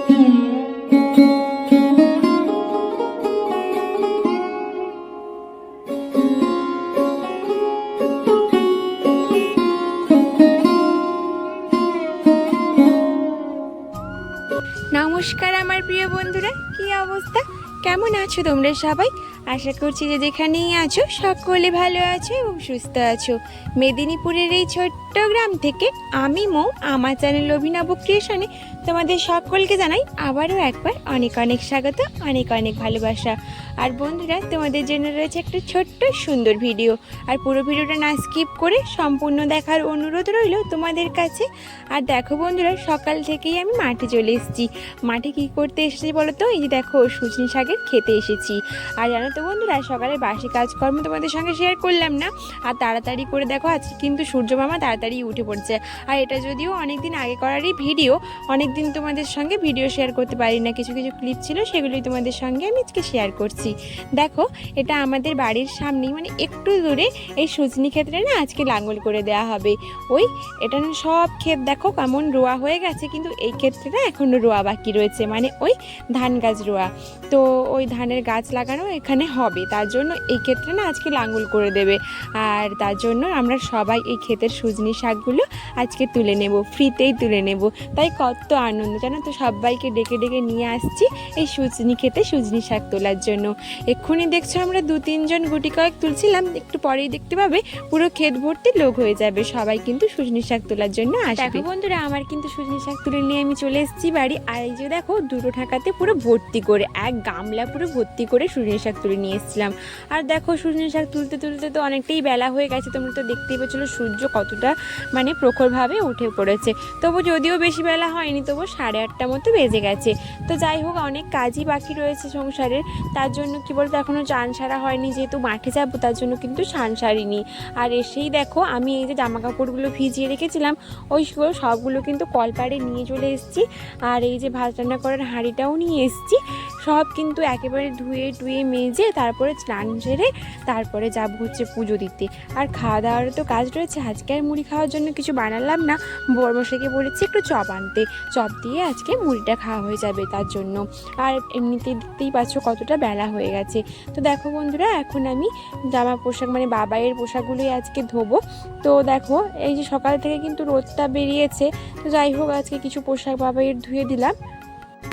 নমস্কার আমার প্রিয় বন্ধুরা, কি অবস্থা, কেমন আছো তোমরা সবাই? আশা করছি যে যেখানেই আছো সকলে ভালো আছো এবং সুস্থ আছো। মেদিনীপুরের এই ছোট্ট গ্রাম থেকে আমি মৌ, আমার চ্যানেল অভিনব ক্রিয়েশনে তোমাদের সকলকে জানাই আবারও একবার অনেক অনেক স্বাগত, অনেক অনেক ভালোবাসা। আর বন্ধুরা, তোমাদের জন্য রয়েছে একটা ছোট্ট সুন্দর ভিডিও, আর পুরো ভিডিওটা না স্কিপ করে সম্পূর্ণ দেখার অনুরোধ রইল তোমাদের কাছে। আর দেখো বন্ধুরা, সকাল থেকেই আমি মাঠে চলে এসেছি। মাঠে কি করতে এসেছি বলো তো? এই যে দেখো, সজনে শাকের খেতে এসেছি। আর জানো তো বন্ধুরা, সকালে বাসি কাজকর্ম তোমাদের সঙ্গে শেয়ার করলাম না, আর তাড়াতাড়ি করে দেখো আজকে কিন্তু সূর্য মামা তাড়াতাড়ি উঠে পড়ছে। আর এটা যদিও অনেক দিন আগে করারই ভিডিও, অনেক দিন তোমাদের সঙ্গে ভিডিও শেয়ার করতে পারি না, কিছু কিছু ক্লিপ ছিল সেগুলোই তোমাদের সঙ্গে আমি আজকে শেয়ার করছি। দেখো, এটা আমাদের বাড়ির সামনেই, মানে একটু দূরে এই সজনি ক্ষেত্রে না আজকে লাঙ্গল করে দেওয়া হবে। ওই এটা না সব ক্ষেত দেখো কেমন রোয়া হয়ে গেছে, কিন্তু এই ক্ষেত্রে না এখনও রোয়া বাকি রয়েছে, মানে ওই ধান গাছ রোয়া। তো ওই ধানের গাছ লাগানো এখানে হবে, তার জন্য এই ক্ষেত্রে না আজকে লাঙ্গল করে দেবে। আর তার জন্য আমরা সবাই এই ক্ষেতের সজনি শাকগুলো আজকে তুলে নেব, ফ্রিতেই তুলে নেব। তাই কত আনন্দ জানো তো, সবাইকে ডেকে ডেকে নিয়ে আসছি এই সজনি খেতে সজনি শাক তোলার জন্য। এক্ষুনি দেখছো আমরা 2-3 জন গুটি কয়েক তুলছিলাম, একটু পরেই দেখতে পাবে পুরো ক্ষেত ভর্তি লোক হয়ে যাবে, সবাই কিন্তু সজনি শাক তোলার জন্য আসবে। বন্ধুরা, আমার কিন্তু সজনি শাক তুলে নিয়ে আমি চলে এসেছি বাড়ি। আর এই যে দেখো, দুটো ঠাকাতে পুরো ভর্তি করে, এক গামলা পুরো ভর্তি করে সজনি শাক তুলে নিয়ে এসেছিলাম। আর দেখো, সজনি শাক তুলতে তুলতে তো অনেকটাই বেলা হয়ে গেছে, তোমরা তো দেখতেই পেয়েছিল সূর্য কতটা মানে প্রখরভাবে উঠে পড়েছে। তবু যদিও বেশি বেলা হয়নি, তবু 8:30 মতো বেজে গেছে। তো যাই হোক, অনেক কাজই বাকি রয়েছে সংসারের, তার জন্য কি বলতো এখনও চান সারা হয়নি, যেহেতু মাঠে যাবো তার জন্য কিন্তু চান সারিনি। আর এসেই দেখো, আমি এই যে জামা কাপড়গুলো ভিজিয়ে রেখেছিলাম ওইগুলো সবগুলো কিন্তু কলপাড়ে নিয়ে চলে এসেছি। আর এই যে ভাত রান্না করার হাঁড়িটাও নিয়ে এসেছি, সব কিন্তু একেবারে ধুয়ে টুয়ে মেজে তারপরে স্নান সেরে তারপরে যাব হচ্ছে পুজো দিতে। আর খাওয়া দাওয়ার তো কাজ রয়েছে, আজকে আর মুড়ি খাওয়ার জন্য কিছু বানালাম না, বড়মশাইকে বলেছি একটু চপ আনতে, চপ দিয়ে আজকে মুড়িটা খাওয়া হয়ে যাবে তার জন্য। আর এমনিতেই দেখতেই পাচ্ছ কতটা বেলা হয়ে গেছে। তো দেখো বন্ধুরা, এখন আমি জামা পোশাক মানে বাবাইয়ের পোশাকগুলোই আজকে ধোবো। তো দেখো, এই যে সকাল থেকে কিন্তু রোদটা বেরিয়েছে, তো যাই হোক আজকে কিছু পোশাক বাবাইয়ের ধুয়ে দিলাম।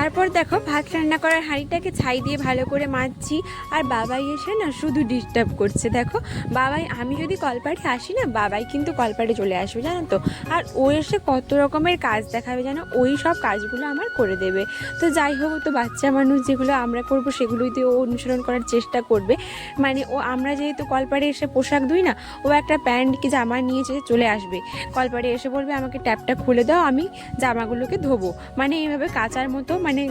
তারপর দেখো, ভাত রান্না করার হাঁড়িটাকে ছাই দিয়ে ভালো করে মাজছি। আর বাবাই এসে না শুধু ডিস্টার্ব করছে। দেখো বাবাই, আমি যদি কলপাড়ে আসি না, বাবাই কিন্তু কলপাড়ে চলে আসবে জানো তো। আর ও এসে কত রকমের কাজ দেখাবে জানো, ওই সব কাজগুলো আমার করে দেবে। তো যাই হোক, তো বাচ্চা মানুষ যেগুলো আমরা করব সেগুলোই দিয়ে ও অনুসরণ করার চেষ্টা করবে। মানে ও, আমরা যেহেতু কলপাড়ে এসে পোশাক ধুই না, ও একটা প্যান্ট কি জামা নিয়ে চলে আসবে কলপাড়ে, এসে বলবে আমাকে ট্যাপটা খুলে দাও, আমি জামাগুলোকে ধোবো, মানে এইভাবে কাচার মতো মানে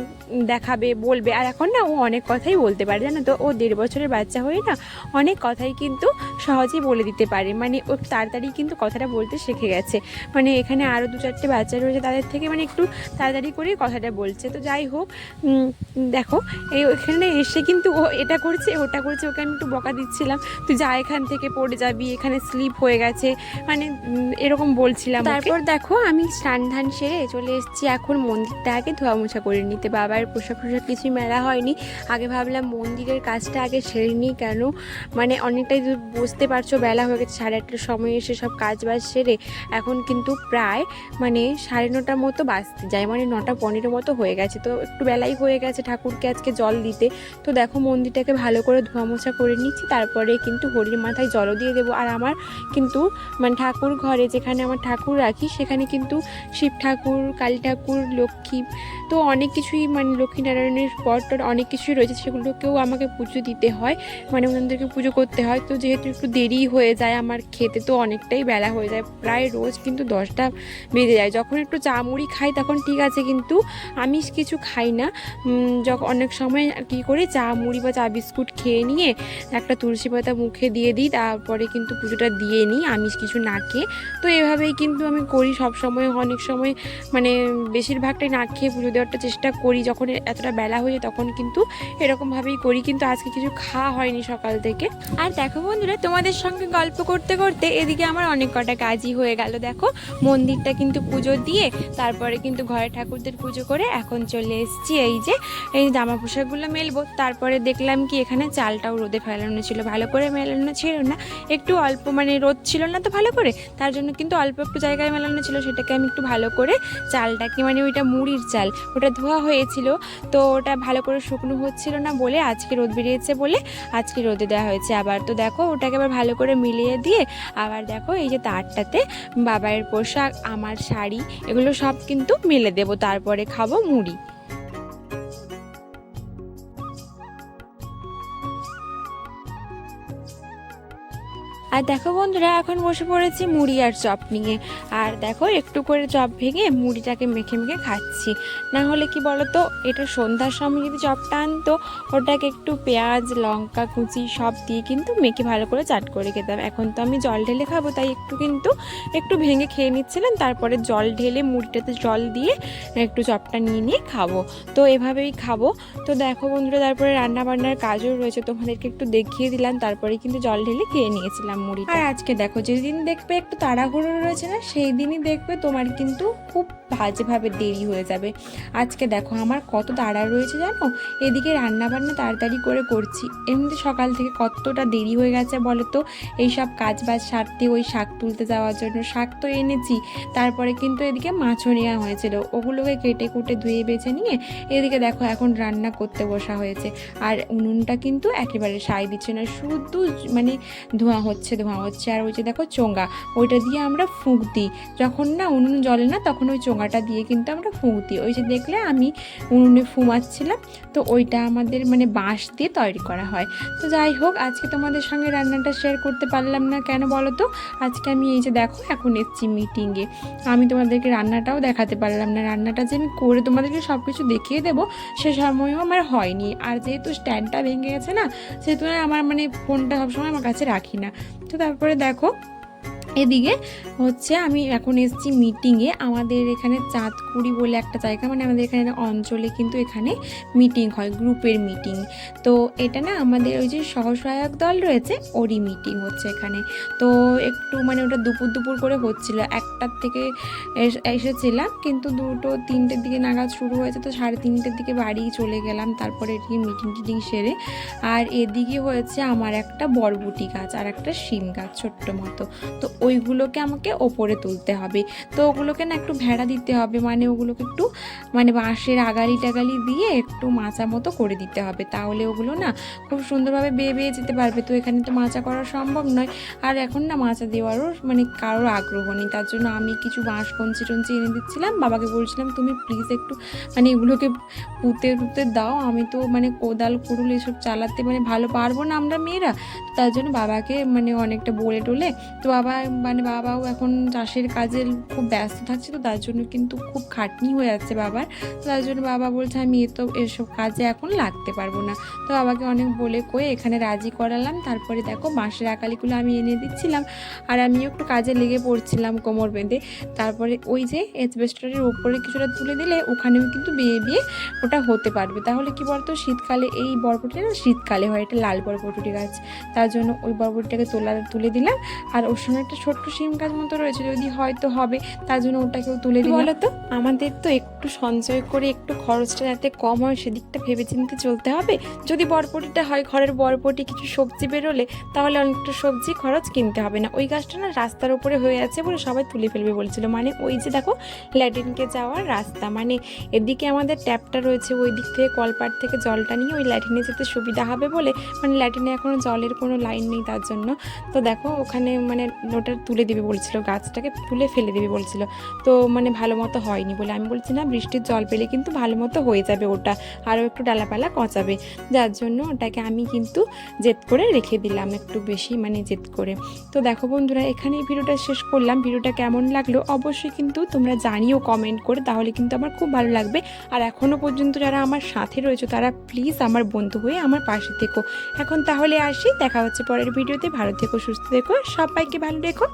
দেখাবে, বলবে। আর এখন না ও অনেক কথাই বলতে পারে জানো তো, ও 1.5 বছরের বাচ্চা হয়ে না অনেক কথাই কিন্তু সহজেই বলে দিতে পারে, মানে ও তাড়াতাড়ি কিন্তু কথাটা বলতে শিখে গেছে। মানে এখানে আরও 2-4টে বাচ্চা রয়েছে, তাদের থেকে মানে একটু তাড়াতাড়ি করেই কথাটা বলছে। তো যাই হোক, দেখো এখানে এসে কিন্তু ও এটা করছে ওটা করছে, ওকে আমি একটু বকা দিচ্ছিলাম, তুই যা এখান থেকে পড়ে যাবি, এখানে স্লিপ হয়ে গেছে, মানে এরকম বলছিলাম। তারপর দেখো, আমি স্নান ধান সেরে চলে এসেছি এখন মন্দিরটা আগে ধোয়া মোছা করে নিতে। বাবার পোশাক কিছুই মেলা হয়নি, আগে ভাবলাম মন্দিরের কাজটা আগে সেরে নিই, কেন মানে অনেকটাই বুঝতে পারছো বেলা হয়ে গেছে, 8:30টার সময় এসে সব কাজ বাজ সেরে এখন কিন্তু প্রায় মানে 9:30 মতো বাজতে যায়, মানে 9:15 মতো হয়ে গেছে। তো একটু বেলাই হয়ে গেছে ঠাকুরকে আজকে জল দিতে। তো দেখো, মন্দিরটাকে ভালো করে ধোয়া মোছা করে নিচ্ছি, তারপরে কিন্তু হরির মাথায় জলও দিয়ে দেবো। আর আমার কিন্তু মানে ঠাকুর ঘরে যেখানে আমার ঠাকুর রাখি, সেখানে কিন্তু শিব ঠাকুর, কালী ঠাকুর, লক্ষ্মী, তো অনেক কিছুই মানে লক্ষ্মীনারায়ণের পট অনেক কিছুই রয়েছে, সেগুলোকেও আমাকে পুজো দিতে হয়, মানে ওনাদেরকে পুজো করতে হয়। তো যেহেতু একটু দেরি হয়ে যায় আমার খেতে, তো অনেকটাই বেলা হয়ে যায়, প্রায় রোজ কিন্তু 10টা বেজে যায়। যখন একটু চা মুড়ি খাই তখন ঠিক আছে, কিন্তু আমিষ কিছু খাই না। যখন অনেক সময় কী করি, চা মুড়ি বা চা বিস্কুট খেয়ে নিয়ে একটা তুলসী পাতা মুখে দিয়ে দিই, তারপরে কিন্তু পুজোটা দিয়ে নিই আমিষ কিছু না খেয়ে। তো এভাবেই কিন্তু আমি করি সব সময়, অনেক সময় মানে বেশিরভাগটাই না খেয়ে পুজো দেওয়ারটা চেষ্টা ঠিকঠাক করি, যখন এতটা বেলা হয়ে যায় তখন কিন্তু এরকমভাবেই করি, কিন্তু আজকে কিছু খাওয়া হয়নি সকাল থেকে। আর দেখো বন্ধুরা, তোমাদের সঙ্গে গল্প করতে করতে এদিকে আমার অনেক কটা কাজই হয়ে গেল। দেখো মন্দিরটা কিন্তু পুজো দিয়ে তারপরে কিন্তু ঘরে ঠাকুরদের পুজো করে এখন চলে এসেছি এই জামা পোশাকগুলো মেলবো। তারপরে দেখলাম কি এখানে চালটাও রোদে ফেলানো ছিল, ভালো করে মেলানো ছিল না, একটু অল্প মানে রোদ ছিল না তো ভালো করে, তার জন্য কিন্তু অল্প একটু জায়গায় মেলানো ছিল, সেটাকে আমি একটু ভালো করে চালটাকে মানে ওইটা মুড়ির চাল ওটা ধোয়া হয়েছিল, তো ওটা ভালো করে শুকনো হচ্ছিল না বলে আজকে রোদ বেরিয়েছে বলে আজকে রোদে দেওয়া হয়েছে আবার। তো দেখো ওটাকে আবার ভালো করে মিলিয়ে দিয়ে আবার দেখো এই যে তারটাতে বাবাইয়ের পোশাক, আমার শাড়ি, এগুলো সব কিন্তু মেলে দেবো, তারপরে খাবো মুড়ি। আর দেখো বন্ধুরা, এখন বসে পড়েছি মুড়ি আর চপ নিয়ে। আর দেখো একটু করে চপ ভেঙে মুড়িটাকে মেখে মেখে খাচ্ছি। না হলে কি বলতো, এটা সন্ধ্যার সময় যদি চপটা আনতো ওটাকে একটু পেঁয়াজ লঙ্কা কুচি সব দিয়ে কিন্তু মেখে ভালো করে চাট করে খেতাম। এখন তো আমি জল ঢেলে খাবো, তাই একটু ভেঙে খেয়ে নিচ্ছিলাম, তারপরে জল ঢেলে মুড়িটাতে জল দিয়ে একটু চপটা নিয়ে নিয়ে খাবো। তো এভাবেই খাবো। তো দেখো বন্ধুরা, তারপরে রান্না বান্নার কাজও রয়েছে, তোমাদেরকে একটু দেখিয়ে দিলাম, তারপরে কিন্তু জল ঢেলে খেয়ে নিয়েছিলাম মুড়ি। আর আজকে দেখো যেদিন দেখবে একটু তাড়াহুড়ো রয়েছে না, সেই দিনই দেখবে তোমার কিন্তু খুব বাজেভাবে দেরি হয়ে যাবে। আজকে দেখো আমার কত তাড়া রয়েছে জানো, এদিকে রান্না বান্না তাড়াতাড়ি করে করছি, এমনি সকাল থেকে কতটা দেরি হয়ে গেছে বলো তো, এইসব কাজ বাজ সারতে, ওই শাক তুলতে যাওয়ার জন্য শাক তো এনেছি, তারপরে কিন্তু এদিকে মাছও নেওয়া হয়েছিল, ওগুলোকে কেটে কুটে ধুয়ে বেছে নিয়ে এদিকে দেখো এখন রান্না করতে বসা হয়েছে। আর উনুনটা কিন্তু একেবারে সাই দিচ্ছে না, শুধু মানে ধোঁয়া হচ্ছে। আর ওই যে দেখো চোঙা, ওইটা দিয়ে আমরা ফুঁক দিই, যখন না উনুন জ্বলে না তখন ওই চোঙাটা দিয়ে কিন্তু আমরা ফুঁক দিই। ওই যে দেখলে আমি উনুনে ফুমাচ্ছিলাম, তো ওইটা আমাদের মানে বাঁশ দিয়ে তৈরি করা হয়। তো যাই হোক, আজকে তোমাদের সঙ্গে রান্নাটা শেয়ার করতে পারলাম না, কেন বলো তো, আজকে আমি এই যে দেখো এখন এসেছি মিটিংয়ে, আমি তোমাদেরকে রান্নাটাও দেখাতে পারলাম না, রান্নাটা যে আমি করে তোমাদেরকে সব কিছু দেখিয়ে দেবো সে সময়ও আমার হয়নি। আর যেহেতু স্ট্যান্ডটা ভেঙে গেছে না, সেহেতু আমার মানে ফোনটা সবসময় আমার কাছে রাখি না। তো তারপরে দেখো এদিকে হচ্ছে আমি এখন এসেছি মিটিংয়ে, আমাদের এখানে চাঁদকুড়ি বলে একটা জায়গা, মানে আমাদের এখানে অঞ্চলে কিন্তু এখানে মিটিং হয়, গ্রুপের মিটিং। তো এটা না আমাদের ওই যে সহসহায়ক দল রয়েছে ওরই মিটিং হচ্ছে এখানে। তো একটু মানে ওটা দুপুর করে হচ্ছিল, 1টার থেকে এসেছিলাম, কিন্তু 2-3টের দিকে নাগাদ শুরু হয়েছে, তো 3:30-র দিকে বাড়ি চলে গেলাম, তারপরে এদিকে মিটিং সেরে। আর এদিকে হয়েছে আমার একটা বরবটি গাছ আর একটা শিম গাছ ছোট্ট মতো, তো ওইগুলোকে আমাকে ওপরে তুলতে হবে। তো ওগুলোকে না একটু ভেড়া দিতে হবে, মানে ওগুলোকে একটু মানে বাঁশের আগালি টাগালি দিয়ে একটু মাচা মতো করে দিতে হবে, তাহলে ওগুলো না খুব সুন্দরভাবে বেয়ে যেতে পারবে। তো এখানে তো মাচা করা সম্ভব নয়, আর এখন না মাচা দেওয়ারও মানে কারোর আগ্রহ নেই, তার জন্য আমি কিছু বাঁশ কঞ্চি টঞ্চি এনে দিচ্ছিলাম, বাবাকে বলছিলাম তুমি প্লিজ একটু মানে এগুলোকে পুঁতে দাও, আমি তো মানে কোদাল কুড়ুল এসব চালাতে মানে ভালো পারবো না আমরা মেয়েরা। তার জন্য বাবাকে মানে অনেকটা বলে টোলে, তো বাবাও এখন চাষের কাজে খুব ব্যস্ত থাকছে, তো তার জন্য কিন্তু খুব খাটনি হয়ে যাচ্ছে বাবার। তার জন্য বাবা বলছে আমি এসব কাজে এখন লাগতে পারবো না। তো বাবাকে অনেক বলে কয়ে এখানে রাজি করালাম। তারপরে দেখো বাঁশের আকালিগুলো আমি এনে দিচ্ছিলাম, আর আমিও একটু কাজে লেগে পড়ছিলাম কোমর বেঁধে। তারপরে ওই যে এসবেস্টরের উপরে কিছুটা তুলে দিলে ওখানেও কিন্তু বেয়ে ওটা হতে পারবে। তাহলে কি বলতো, শীতকালে এই বরবটিটা না শীতকালে হয়, এটা লাল বরবটি গাছ, তার জন্য ওই বরবটিটাকে তুলে দিলাম। আর ওর সঙ্গে একটা ছোট্ট শিম গাছ মতো রয়েছে, যদি হয়তো হবে, তার জন্য ওটাকেও তুলে দিই। বলো তো, আমাদের তো একটু সঞ্চয় করে একটু খরচটা যাতে কম হয় সেদিকটা ভেবেচিন্তে চলতে হবে। যদি বরবটিটা হয়, ঘরের বরবটি কিছু সবজি বেরোলে, তাহলে অনেকটা সবজি খরচ কিনতে হবে না। ওই গাছটা না রাস্তার উপরে হয়ে আছে বলে সবাই তুলে ফেলবে বলছিল, মানে ওই যে দেখো ল্যাট্রিনকে যাওয়ার রাস্তা, মানে এদিকে আমাদের ট্যাপটা রয়েছে, ওই দিক থেকে কলপাট থেকে জলটা নিয়ে ওই ল্যাট্রিনে যেতে সুবিধা হবে বলে, মানে ল্যাট্রিনে এখনও জলের কোনো লাইন নেই তার জন্য। তো দেখো ওখানে মানে ওটা তুলে দেবে বলছিল, গাছটাকে তুলে ফেলে দেবে বলছিল, তো মানে ভালো মতো হয়নি বলে আমি বলছি না, বৃষ্টির জল পেলে কিন্তু ভালো মতো হয়ে যাবে, ওটা আরও একটু ডালাপালা কচাবে, যার জন্য ওটাকে আমি কিন্তু জেদ করে রেখে দিলাম, একটু বেশি মানে জেদ করে। তো দেখো বন্ধুরা, এখানেই ভিডিওটা শেষ করলাম। ভিডিওটা কেমন লাগলো অবশ্যই কিন্তু তোমরা জানিও কমেন্ট করে, তাহলে কিন্তু আমার খুব ভালো লাগবে। আর এখনও পর্যন্ত যারা আমার সাথে রয়েছে তারা প্লিজ আমার বন্ধু হয়ে আমার পাশে থেকো। এখন তাহলে আসি, দেখা হচ্ছে পরের ভিডিওতে। ভালো থেকো, সুস্থ থেকো, সবাইকে ভালো রেখো।